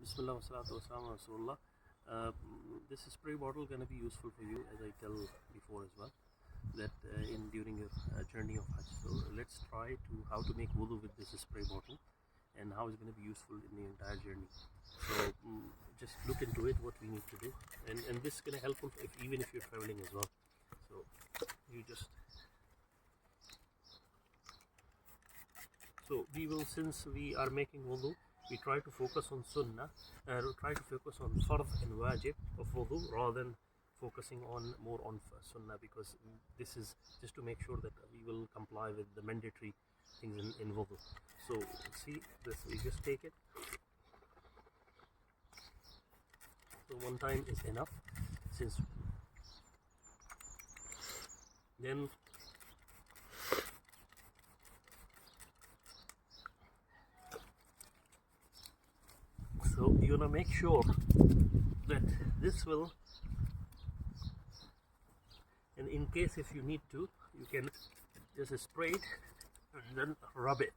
Bismillah wa salatu wa salam wa Rasulullah. This spray bottle going to be useful for you, as I tell before as well, that during your journey of Hajj. So let's try how to make wudu with this spray bottle and how it's going to be useful in the entire journey. So just look into it, what we need to do, and this is going to help even if you're traveling as well. So you just we will, since we are making wudu, we try to focus on sunnah, try to focus on fard and wajib of wudu rather than focusing more on sunnah, because this is just to make sure that we will comply with the mandatory things in wudu. So see this, we just take it. So one time is enough, since then so you want to make sure that this will, and in case if you need to, you can just spray it and then rub it.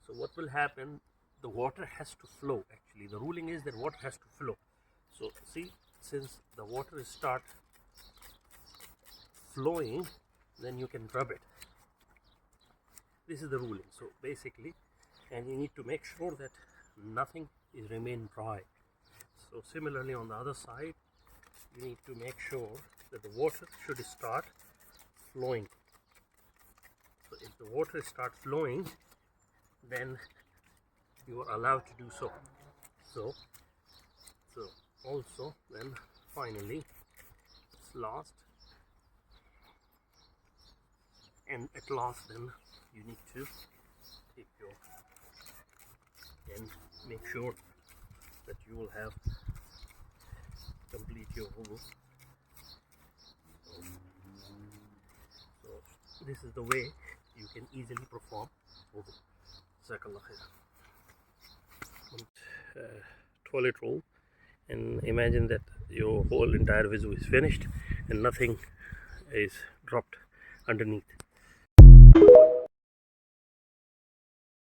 So what will happen, the water has to flow. Actually the ruling is that water has to flow. So see, since the water start flowing, then you can rub it. This is the ruling. So basically, and you need to make sure that nothing is remain dry. So similarly on the other side, you need to make sure that the water should start flowing. So if the water start flowing, then you are allowed to do so. So also then finally it's last, and at last then you need to take your and make sure that you will have complete your wudu. So this is the way you can easily perform wudu. Jazakallah khair. Toilet roll, and imagine that your whole entire wudu is finished and nothing is dropped underneath.